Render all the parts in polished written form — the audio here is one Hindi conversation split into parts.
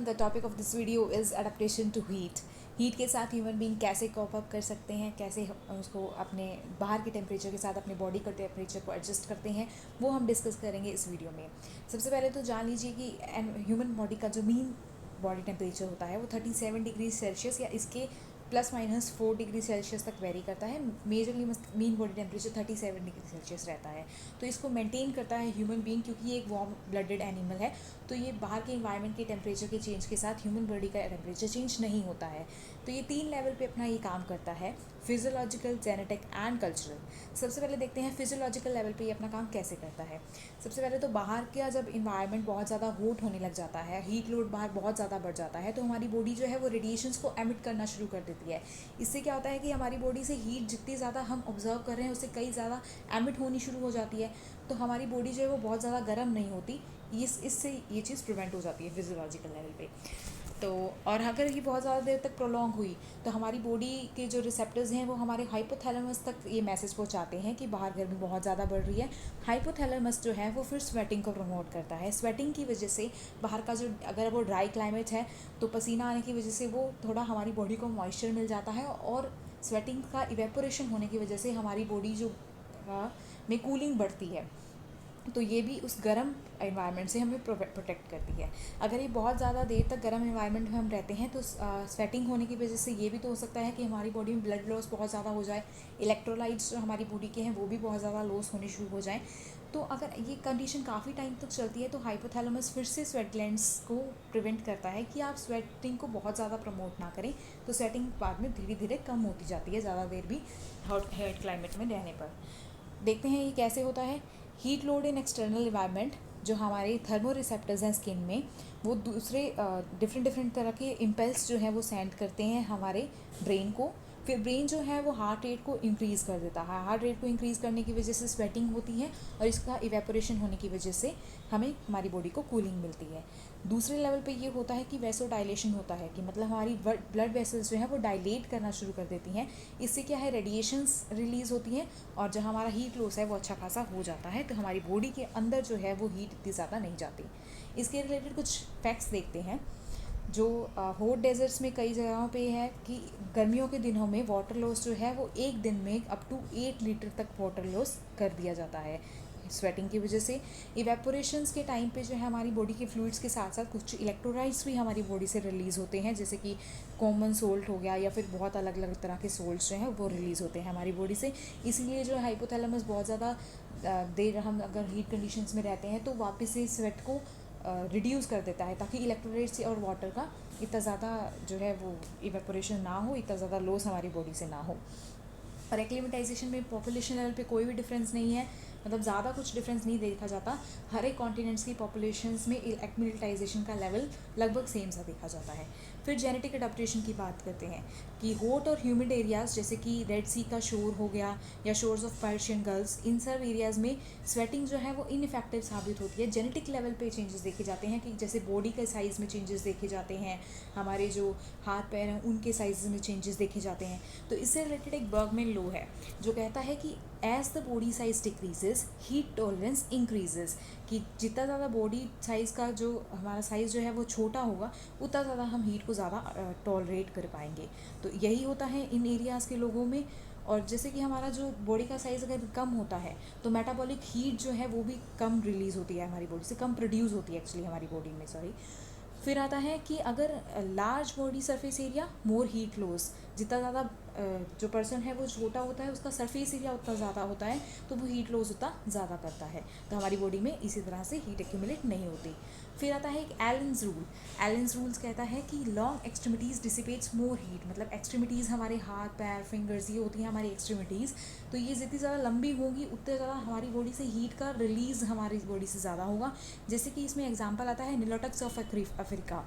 the topic of this video is adaptation to heat. Heat के साथ ह्यूमन बीइंग कैसे कॉप अप कर सकते हैं, कैसे उसको अपने बाहर के टेम्परेचर के साथ अपने बॉडी का टेम्परेचर को एडजस्ट करते हैं, वो हम डिस्कस करेंगे इस वीडियो में। सबसे पहले तो जान लीजिए कि ह्यूमन बॉडी का जो मीन बॉडी टेम्परेचर होता है वो 37 डिग्री सेल्सियस या इसके +- 4 डिग्री सेल्सियस तक वेरी करता है। Majorly mean body temperature 37 degree Celsius रहता है। तो इसको मेंटेन करता है ह्यूमन बीइंग, क्योंकि ये एक वार्म ब्लडेड एनिमल है। तो ये बाहर के इन्वायरमेंट के टेम्परेचर के चेंज के साथ ह्यूमन बॉडी का टेम्परेचर चेंज नहीं होता है। तो ये 3 लेवल पे अपना ये काम करता है, फिजियोलॉजिकल, जेनेटिक एंड कल्चरल। सबसे पहले देखते हैं फिजियोलॉजिकल लेवल पे ये अपना काम कैसे करता है। सबसे पहले तो बाहर का जब इन्वायरमेंट बहुत ज़्यादा हॉट होने लग जाता है, हीट लोड बाहर बहुत ज़्यादा बढ़ जाता है, तो हमारी बॉडी जो है वो रेडिएशंस को एमिट करना शुरू कर देती है। इससे क्या होता है कि हमारी बॉडी से हीट जितनी ज़्यादा हम ऑब्जर्व कर रहे हैं उससे कई ज़्यादा एमिट होनी शुरू हो जाती है। तो हमारी बॉडी जो है वो बहुत ज़्यादा गर्म नहीं होती। इससे ये चीज़ प्रिवेंट हो जाती है फिजियोलॉजिकल लेवल पे। तो और अगर ये बहुत ज़्यादा देर तक प्रोलॉन्ग हुई तो हमारी बॉडी के जो रिसेप्टर्स हैं वो हमारे हाइपोथैलेमस तक ये मैसेज पहुंचाते हैं कि बाहर गर्मी बहुत ज़्यादा बढ़ रही है। हाइपोथैलेमस जो है वो फिर स्वेटिंग को प्रमोट करता है। स्वेटिंग की वजह से बाहर का जो, अगर वो ड्राई क्लाइमेट है तो पसीना आने की वजह से वो थोड़ा हमारी बॉडी को मॉइस्चर मिल जाता है, और स्वेटिंग का इवेपोरेशन होने की वजह से हमारी बॉडी जो में कूलिंग बढ़ती है। तो ये भी उस गर्म एनवायरनमेंट से हमें प्रोटेक्ट करती है। अगर ये बहुत ज़्यादा देर तक गर्म एनवायरनमेंट में हम रहते हैं तो स्वेटिंग होने की वजह से ये भी तो हो सकता है कि हमारी बॉडी में ब्लड लॉस बहुत ज़्यादा हो जाए, इलेक्ट्रोलाइट्स जो हमारी बॉडी के हैं वो भी बहुत ज़्यादा लॉस होने शुरू हो जाएँ। तो अगर ये कंडीशन काफ़ी टाइम तक चलती है तो हाइपोथैलेमस फिर से स्वेट ग्लैंड्स को प्रिवेंट करता है कि आप स्वेटिंग को बहुत ज़्यादा प्रमोट ना करें। तो स्वेटिंग बाद में धीरे धीरे कम होती जाती है ज़्यादा देर भी हॉट क्लाइमेट में रहने पर। देखते हैं ये कैसे होता है। Heat load in external environment, जो हमारे थर्मो रिसेप्टर्स हैं स्किन में, वो दूसरे डिफरेंट तरह के इम्पल्स जो है वो सेंड करते हैं हमारे ब्रेन को। फिर ब्रेन जो है वो हार्ट रेट को इंक्रीज़ कर देता है। हार्ट रेट को इंक्रीज़ करने की वजह से स्वेटिंग होती है, और इसका इवेपोरेशन होने की वजह से हमें हमारी बॉडी को कूलिंग मिलती है। दूसरे लेवल पे ये होता है कि वैसो डायलेशन होता है, कि मतलब हमारी ब्लड वेसल्स जो है वो डायलेट करना शुरू कर देती हैं। इससे क्या है, रेडिएशंस रिलीज़ होती हैं, और जो हमारा हीट लॉस है वो अच्छा खासा हो जाता है। तो हमारी बॉडी के अंदर जो है वो हीट इतनी ज़्यादा नहीं जाती। इसके रिलेटेड कुछ फैक्ट्स देखते हैं। जो हॉट डेजर्ट्स में कई जगहों पे है कि गर्मियों के दिनों में वाटर लॉस जो है वो एक दिन में अप टू 8 लीटर तक वाटर लॉस कर दिया जाता है स्वेटिंग की वजह से। इवेपोरेशंस के टाइम पे जो है हमारी बॉडी के फ्लूइड्स के साथ साथ कुछ इलेक्ट्रोलाइट्स भी हमारी बॉडी से रिलीज़ होते हैं, जैसे कि कॉमन सोल्ट हो गया, या फिर बहुत अलग अलग तरह के सोल्ट्स जो हैं वो रिलीज़ होते हैं हमारी बॉडी से। इसलिए जो हाइपोथैलेमस बहुत ज़्यादा देर हम अगर हीट कंडीशंस में रहते हैं तो वापस से स्वेट को रिड्यूस कर देता है, ताकि इलेक्ट्रोलाइट्स और वाटर का इतना ज़्यादा जो है वो इवेपोरेशन ना हो, इतना ज़्यादा लॉस हमारी बॉडी से ना हो। और एक्लिमेटाइजेशन में पॉपुलेशन लेवल पे कोई भी डिफरेंस नहीं है, मतलब ज़्यादा कुछ डिफरेंस नहीं देखा जाता। हर एक कॉन्टिनेंट्स की पॉपुलेशंस में एक्लिमेटाइजेशन का लेवल लगभग सेम सा देखा जाता है। फिर जेनेटिक अडेप्टेशन की बात करते हैं कि हॉट और ह्यूमिड एरियाज़ जैसे कि रेड सी का शोर हो गया या शोर्स ऑफ पर्शियन गल्फ्स, इन सब एरियाज़ में स्वेटिंग जो है वो इनइफेक्टिव साबित होती है। जेनेटिक लेवल पे चेंजेस देखे जाते हैं कि जैसे बॉडी के साइज़ में चेंजेस देखे जाते हैं, हमारे जो हाथ पैर हैं उनके साइज़ में चेंजेस देखे जाते हैं। तो इससे रिलेटेड एक बर्गमैन लॉ है जो कहता है कि as the body size decreases heat tolerance increases, कि जितना ज़्यादा बॉडी साइज़ का जो हमारा साइज़ जो है वो छोटा होगा उतना ज़्यादा हम हीट को ज़्यादा टॉलरेट कर पाएंगे। तो यही होता है इन एरियाज़ के लोगों में। और जैसे कि हमारा जो बॉडी का साइज़ अगर कम होता है तो मेटाबॉलिक हीट जो है वो भी कम रिलीज़ होती है हमारी बॉडी से, कम प्रोड्यूस होती है एक्चुअली हमारी बॉडी में, सॉरी। फिर आता है कि अगर large body surface area more heat loss, जितना ज़्यादा जो पर्सन है वो छोटा होता है उसका सरफेस एरिया उतना ज़्यादा होता है तो वो हीट लॉस उतना ज़्यादा करता है, तो हमारी बॉडी में इसी तरह से हीट एक्यूमुलेट नहीं होती। फिर आता है एक एलेंस रूल। एलेंस रूल्स कहता है कि long extremities dissipates more heat, मतलब एक्सट्रीमिटीज़ हमारे हाथ पैर फिंगर्स ये होती हैं हमारी एक्सट्रीमिटीज़, तो ये जितनी ज़्यादा लंबी होगी उतने ज़्यादा हमारी बॉडी से हीट का रिलीज़ हमारी बॉडी से ज़्यादा होगा। जैसे कि इसमें एग्जांपल आता है निलोटक्स ऑफ अफ्रीका।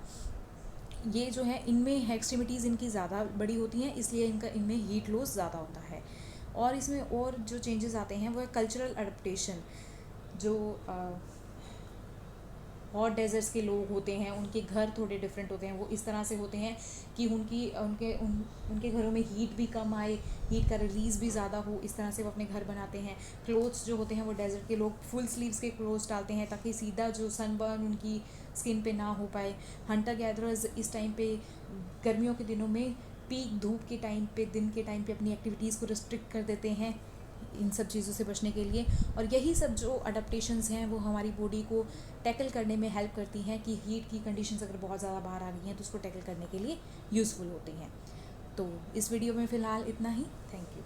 ये जो है इनमें एक्सट्रीमिटीज़ इनकी ज़्यादा बड़ी होती हैं, इसलिए इनमें हीट लॉस ज़्यादा होता है। और इसमें और जो चेंजेस आते हैं वो है कल्चरल अडेप्टेशन। जो हॉट डेजर्ट्स के लोग होते हैं उनके घर थोड़े डिफरेंट होते हैं, वो इस तरह से होते हैं कि उनके घरों में हीट भी कम आए, हीट का रिलीज़ भी ज़्यादा हो, इस तरह से वो अपने घर बनाते हैं। क्लोथ्स जो होते हैं वो डेजर्ट के लोग फुल स्लीव्स के क्लोथ्स डालते हैं ताकि सीधा जो सनबर्न उनकी स्किन पे ना हो पाए। हंटर गैदरर्स इस टाइम पे गर्मियों के दिनों में पीक धूप के टाइम पे, दिन के टाइम पे अपनी एक्टिविटीज़ को रिस्ट्रिक्ट कर देते हैं इन सब चीज़ों से बचने के लिए। और यही सब जो अडेप्टेशंस हैं वो हमारी बॉडी को टैकल करने में हेल्प करती हैं कि हीट की कंडीशंस अगर बहुत ज़्यादा बाहर आ गई हैं तो उसको टैकल करने के लिए यूज़फुल होती हैं। तो इस वीडियो में फ़िलहाल इतना ही। Thank you.